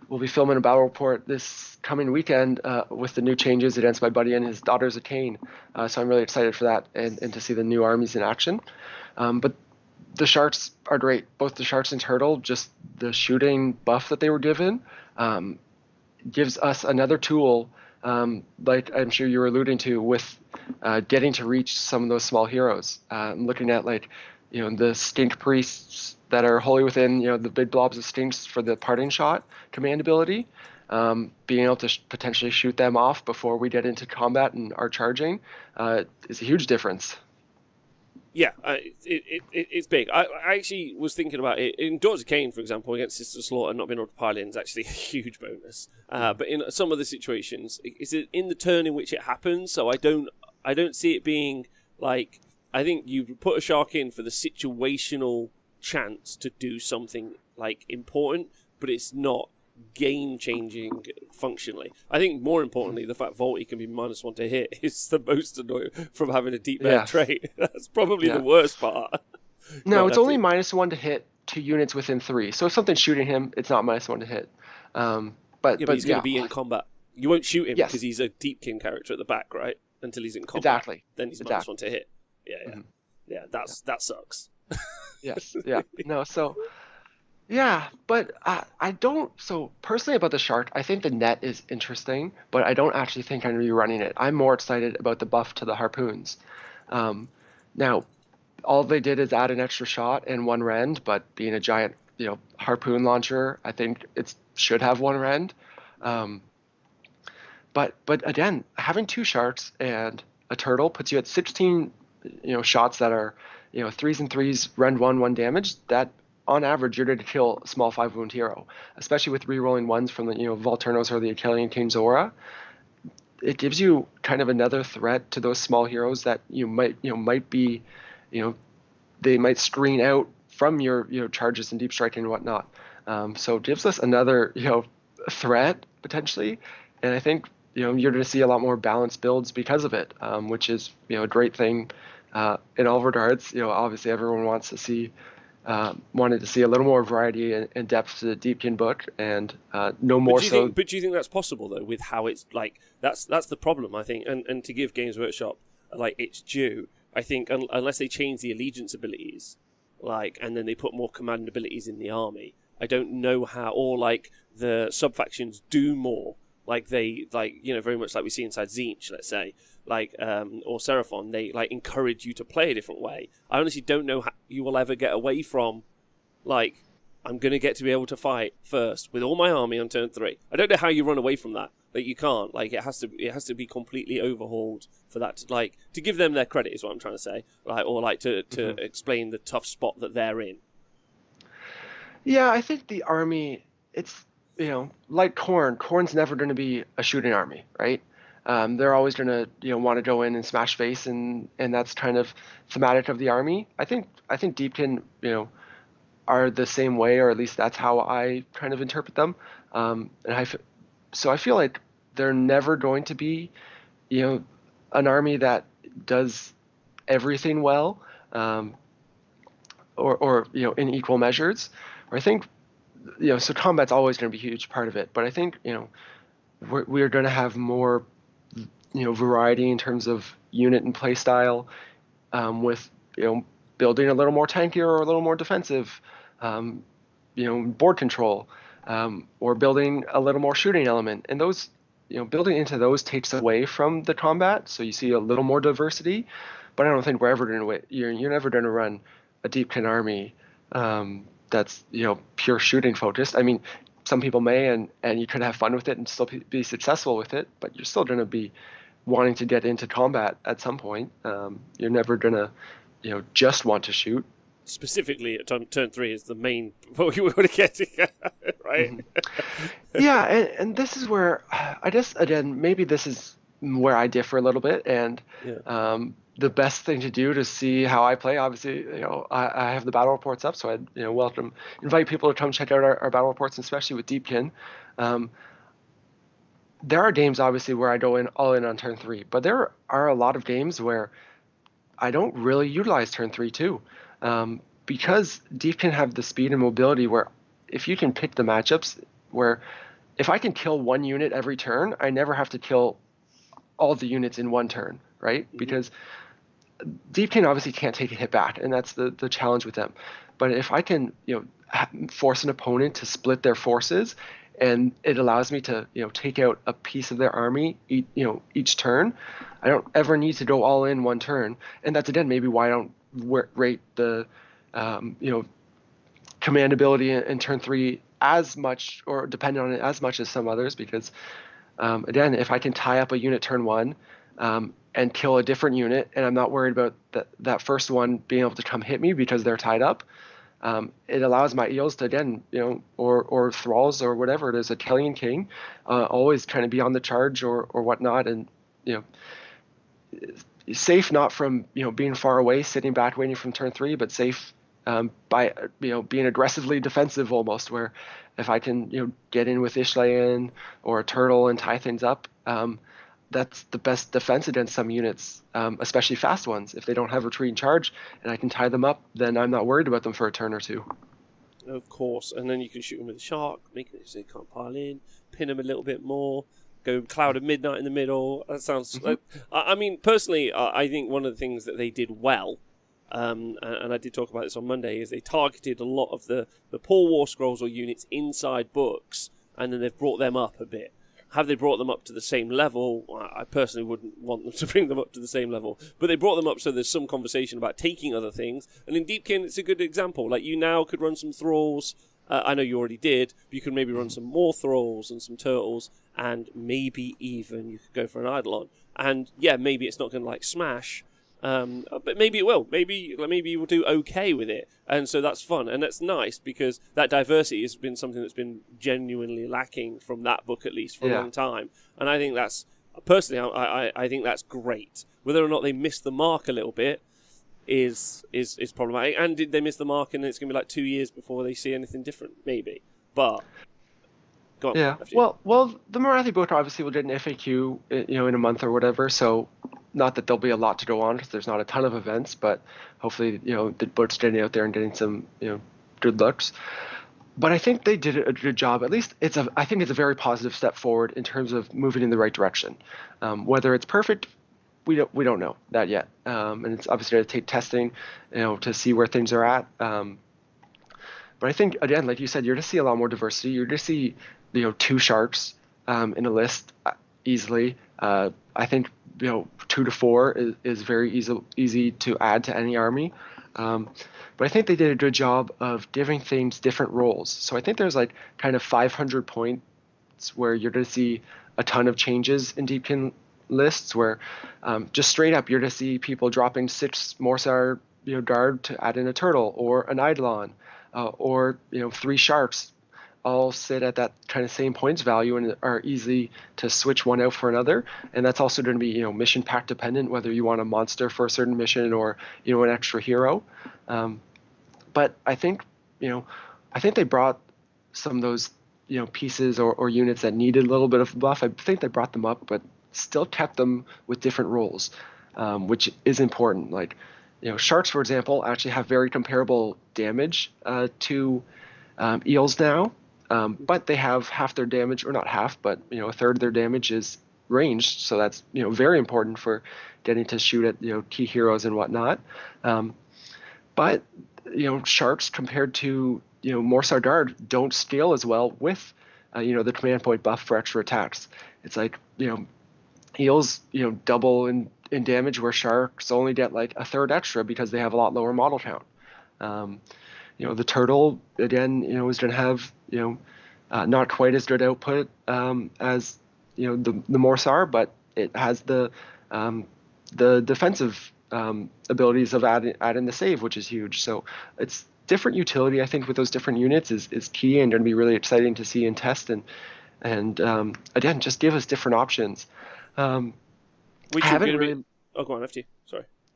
we'll be filming a battle report this coming weekend with the new changes against my buddy and his daughters of Cain. So I'm really excited for that and to see the new armies in action. But the sharks are great. Both the sharks and turtle, just the shooting buff that they were given gives us another tool, like I'm sure you were alluding to, with getting to reach some of those small heroes. Looking at the stink priests that are wholly within the big blobs of stinks for the parting shot command ability, being able to potentially shoot them off before we get into combat and are charging is a huge difference. Yeah, it's big. I actually was thinking about it. In Daughters of Cain, for example, against Sister Slaughter, not being able to pile in is actually a huge bonus. But in some of the situations, is it in the turn in which it happens? So I don't see it being like, I think you put a shark in for the situational chance to do something like important, but it's not game-changing functionally. I think more importantly, the fact Volty can be -1 to hit is the most annoying from having a deep bear trait. That's probably the worst part. No, it's only -1 to hit to units within 3. So if something's shooting him, it's not -1 to hit. But he's going to be in combat. You won't shoot him because he's a Deepkin character at the back, right? Until he's in combat. Exactly. Then he's -1 to hit. Yeah. Mm-hmm. Yeah, that sucks. Yes. Yeah. No. So. Yeah, but I don't. So personally, about the shark, I think the net is interesting, but I don't actually think I'm going to be running it. I'm more excited about the buff to the harpoons. Now, all they did is add an extra shot and 1 rend, but being a giant, harpoon launcher, I think it should have 1 rend. But again, having 2 sharks and a turtle puts you at 16, shots that are, 3s and 3s, rend 1 damage. That, on average, you're going to kill a small 5-wound hero, especially with re-rolling 1s from the Volturnos or the Achillean King's Aura. It gives you kind of another threat to those small heroes that might be, they might screen out from your charges and deep striking and whatnot. So it gives us another threat potentially, and I think you're going to see a lot more balanced builds because of it, which is a great thing in all regards. Obviously everyone wants to see. Wanted to see a little more variety and depth to the Deepkin book, and no more so. But do you think that's possible though, with how it's like? That's the problem, I think. And to give Games Workshop like its due, I think unless they change the allegiance abilities, and then they put more command abilities in the army, I don't know how. Or the sub factions do more, they very much like we see inside Tzeentch, let's say. Or Seraphon, they encourage you to play a different way. I honestly don't know how you will ever get away from, I'm going to get to be able to fight first with all my army on turn 3. I don't know how you run away from that. Like, you can't. Like, it has to be completely overhauled for that to, like, to give them their credit is what I'm trying to say. Like, or like to explain the tough spot that they're in. Yeah, I think the army, it's, like Khorne. Khorne's never going to be a shooting army, right? They're always going to, want to go in and smash face, and that's kind of thematic of the army. I think Deepkin, are the same way, or at least that's how I kind of interpret them. So I feel like they're never going to be, an army that does everything well, or in equal measures. Or I think, so combat's always going to be a huge part of it. But I think, we're going to have more, variety in terms of unit and play style, with, building a little more tankier or a little more defensive, board control, or building a little more shooting element. And those, building into those takes away from the combat. So you see a little more diversity, but I don't think we're ever going to, you're never going to run a Deepkin army, that's, pure shooting focused. I mean, some people may, and you could have fun with it and still be successful with it, but you're still going to be wanting to get into combat at some point. You're never going to, just want to shoot. Specifically at turn 3 is the main what you want to get to, right? Mm-hmm. Yeah, and this is where I guess, again, maybe this is where I differ a little bit, and the best thing to do to see how I play, obviously, I have the battle reports up, so I'd invite people to come check out our battle reports, especially with Deepkin. There are games, obviously, where I go all in on turn 3, but there are a lot of games where I don't really utilize turn 3 too. Because Deepkin have the speed and mobility where if you can pick the matchups where if I can kill one unit every turn, I never have to kill all the units in one turn, right? Mm-hmm. Because Deepkin obviously can't take a hit back, and that's the challenge with them. But if I can, force an opponent to split their forces, and it allows me to, take out a piece of their army, each turn, I don't ever need to go all in one turn. And that's, again, maybe why I don't rate the, command ability in turn 3 as much, or depend on it as much as some others, because, again, if I can tie up a unit turn 1, and kill a different unit, and I'm not worried about that first one being able to come hit me because they're tied up, it allows my eels to, again, or thralls or whatever it is, a Killian King, always trying to be on the charge or whatnot, and safe not from being far away, sitting back waiting from turn 3, but safe by being aggressively defensive almost, where if I can get in with Ishlayan or a turtle and tie things up, that's the best defense against some units, especially fast ones. If they don't have retreat and charge and I can tie them up, then I'm not worried about them for a turn or two. Of course, and then you can shoot them with a shark, make it so they can't pile in, pin them a little bit more, go Cloud of Midnight in the middle. That sounds like, I mean, personally, I think one of the things that they did well, and I did talk about this on Monday, is they targeted a lot of the poor War Scrolls or units inside books, and then they've brought them up a bit. Have they brought them up to the same level? I personally wouldn't want them to bring them up to the same level. But they brought them up so there's some conversation about taking other things. And in Deepkin, it's a good example. Like, you now could run some Thralls. I know you already did. But you could maybe run some more Thralls and some Turtles. And maybe even you could go for an Eidolon. And, yeah, maybe it's not going to, like, smash. But maybe it will. Maybe you will do okay with it. And so that's fun. And that's nice because that diversity has been something that's been genuinely lacking from that book, at least, for a long time. And I think that's, personally, I think that's great. Whether or not they missed the mark a little bit is problematic. And did they miss the mark and it's going to be like 2 years before they see anything different? Maybe. But go on. Yeah. Well, the Morathi book obviously will get an FAQ, in a month or whatever. So, not that there'll be a lot to go on because there's not a ton of events, but hopefully, the book's getting out there and getting some, good looks. But I think they did a good job. At least I think it's a very positive step forward in terms of moving in the right direction. Whether it's perfect, we don't know that yet. And it's obviously going to take testing, to see where things are at. But I think, again, like you said, you're going to see a lot more diversity. You're going to see, 2 sharks in a list easily. I think, 2 to 4 is very easy to add to any army. But I think they did a good job of giving things different roles. So I think there's like kind of 500 points where you're going to see a ton of changes in Deepkin lists where just straight up you're going to see people dropping 6 Morsar guard to add in a turtle or an Eidolon or 3 sharks all sit at that kind of same points value and are easy to switch one out for another. And that's also going to be mission pack dependent, whether you want a monster for a certain mission or an extra hero. But I think they brought some of those pieces or units that needed a little bit of buff. I think they brought them up, but still kept them with different roles, which is important. Like sharks, for example, actually have very comparable damage to eels now, but they have half their damage, or not half, but a third of their damage is ranged. So that's very important for getting to shoot at key heroes and whatnot. But sharks compared to Morsar Guard don't scale as well with the command point buff for extra attacks. It's like eels double in damage, where sharks only get like a third extra because they have a lot lower model count. The turtle again is going to have not quite as good output as the Morsar, but it has the defensive abilities of adding the save, which is huge. So it's different utility, I think, with those different units is key and going to be really exciting to see and test and again just give us different options. Which I haven't really. Oh, go on, after you.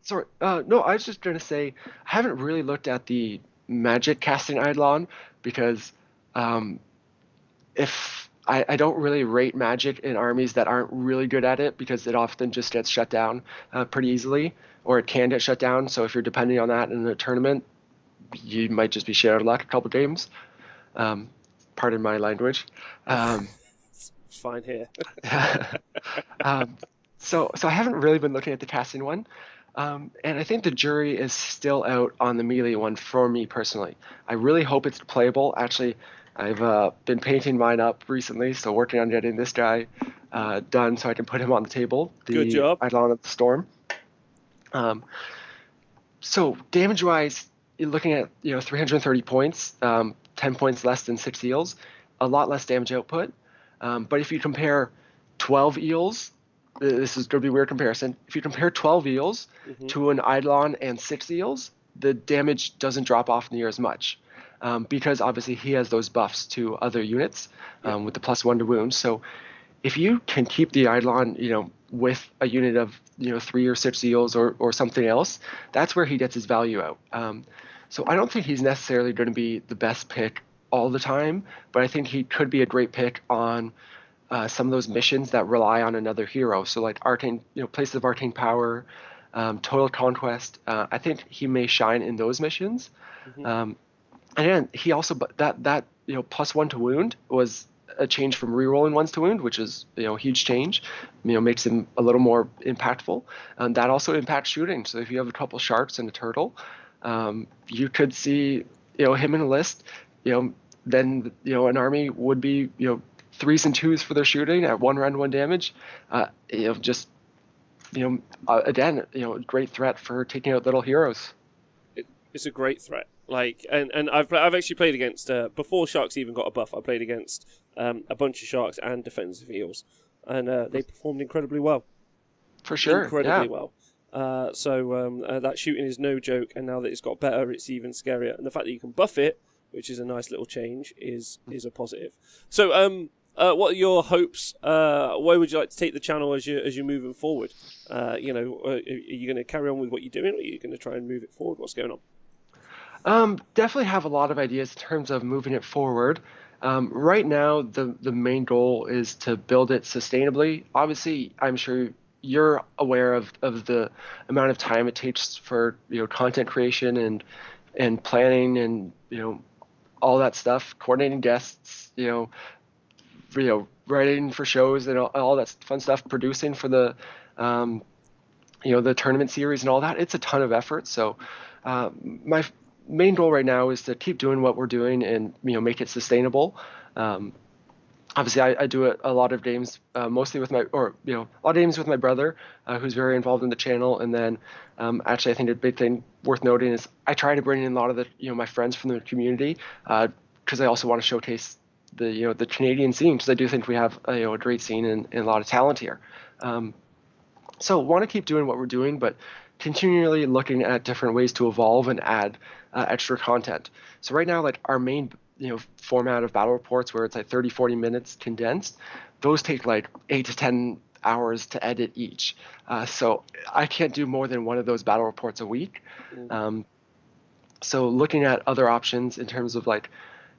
Sorry. No, I was just going to say I haven't really looked at the magic casting Eidolon because if I don't really rate magic in armies that aren't really good at it, because it often just gets shut down pretty easily, or it can get shut down. So if you're depending on that in a tournament, you might just be shit out of luck a couple games. Pardon my language. It's fine here. So I haven't really been looking at the casting one. And I think the jury is still out on the melee one for me personally. I really hope it's playable. Actually, I've been painting mine up recently, so working on getting this guy done so I can put him on the table. Good job. Eidolon of the Storm. So damage-wise, you're looking at 330 points, 10 points less than 6 eels, a lot less damage output. But if you compare 12 eels, this is going to be a weird comparison. If you compare 12 eels to an Eidolon and 6 eels, the damage doesn't drop off near as much because obviously he has those buffs to other units with the +1 to wounds. So if you can keep the Eidolon, with a unit of 3 or 6 eels or something else, that's where he gets his value out. So I don't think he's necessarily going to be the best pick all the time, but I think he could be a great pick on some of those missions that rely on another hero. So like Arcane, Places of Arcane Power, Total Conquest. I think he may shine in those missions. And then he also, that +1 to wound was a change from rerolling ones to wound, which is a huge change. Makes him a little more impactful. And that also impacts shooting. So if you have a couple sharks and a turtle, you could see him in a list. Then an army would be 3s and 2s for their shooting at 1 round 1 damage. Again, great threat for taking out little heroes. It's a great threat. And I've actually played against before sharks even got a buff. I played against a bunch of sharks and defensive eels, and they performed incredibly well. For sure, incredibly well. So that shooting is no joke, and now that it's got better, it's even scarier. And the fact that you can buff it, which is a nice little change, is a positive. So, what are your hopes? Where would you like to take the channel as you're moving forward? Are you going to carry on with what you're doing, or are you going to try and move it forward? What's going on? Definitely have a lot of ideas in terms of moving it forward. Right now, the main goal is to build it sustainably. Obviously, I'm sure you're aware of the amount of time it takes for content creation and planning and all that stuff, coordinating guests, writing for shows and all that fun stuff, producing for the the tournament series and all that. It's a ton of effort. So my main goal right now is to keep doing what we're doing and make it sustainable. obviously I do a lot of games, mostly with a lot of games with my brother, who's very involved in the channel. And then actually I think a big thing worth noting is I try to bring in a lot of the, my friends from the community, because I also want to showcase the Canadian scene, because I do think we have a great scene and a lot of talent here. So want to keep doing what we're doing, but continually looking at different ways to evolve and add extra content. So right now, like our main format of battle reports, where it's like 30-40 minutes condensed, those take like 8 to 10 hours to edit each. So I can't do more than one of those battle reports a week. So looking at other options in terms of like,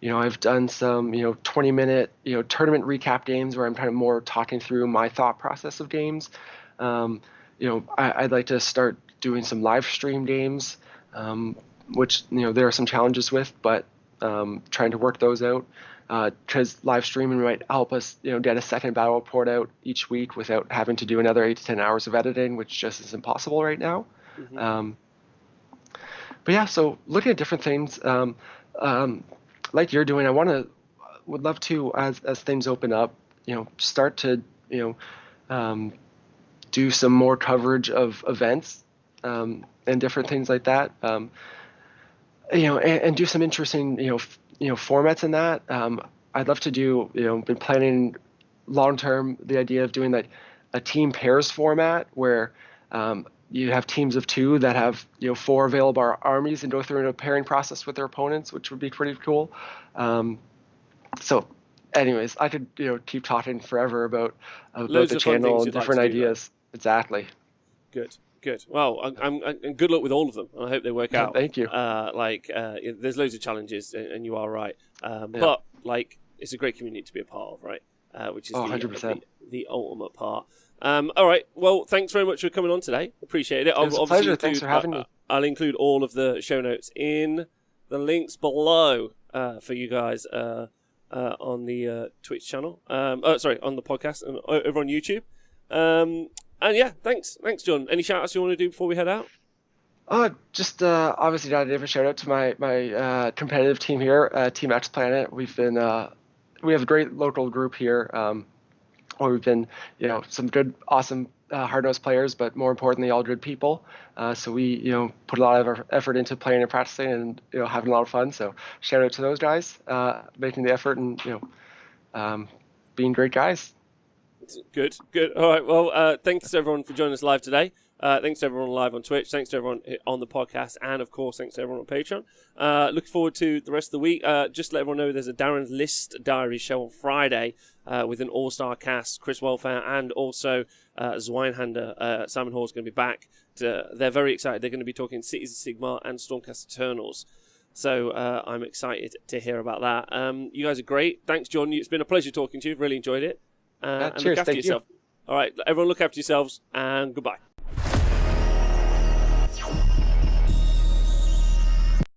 I've done some 20-minute tournament recap games where I'm kind of more talking through my thought process of games. I'd like to start doing some live stream games, which there are some challenges with, but trying to work those out, because live streaming might help us get a second battle report out each week without having to do another 8 to 10 hours of editing, which just is impossible right now. But yeah, so looking at different things, like you're doing, would love to, as things open up, start to do some more coverage of events, and different things like that. And do some interesting, formats in that. I'd love to do, been planning long term the idea of doing like a team pairs format where you have teams of 2 that have 4 available armies and go through a pairing process with their opponents, which would be pretty cool. So, anyways, I could keep talking forever about the channel and different ideas. Exactly. Good. Well, and good luck with all of them. I hope they work out. Thank you. There's loads of challenges, and you are right. But like, it's a great community to be a part of, right? Which is 100%. The ultimate part. All right. Well, thanks very much for coming on today. Appreciate it. It was a pleasure. Thanks for having me. I'll include all of the show notes in the links below for you guys on the Twitch channel. On the podcast and over on YouTube. And yeah, thanks, John. Any shout outs you want to do before we head out? Just obviously got to give a shout out to my competitive team here, Team X Planet. We have a great local group here, where we've been, some good, awesome, hard-nosed players, but more importantly, all good people. So we, put a lot of our effort into playing and practicing and, having a lot of fun. So shout out to those guys, making the effort and, being great guys. Good. All right. Well, thanks to everyone for joining us live today. Thanks to everyone live on Twitch. Thanks to everyone on the podcast. And, of course, thanks to everyone on Patreon. Looking forward to the rest of the week. Just to let everyone know, there's a Darren's List Diary show on Friday with an all-star cast, Chris Welfare, and also Zweinhander. Simon Hall's going to be back. They're very excited. They're going to be talking Cities of Sigmar and Stormcast Eternals. So I'm excited to hear about that. You guys are great. Thanks, John. It's been a pleasure talking to you. Really enjoyed it. And cheers. look after Thank yourself. you. All right, everyone, look after yourselves, and goodbye.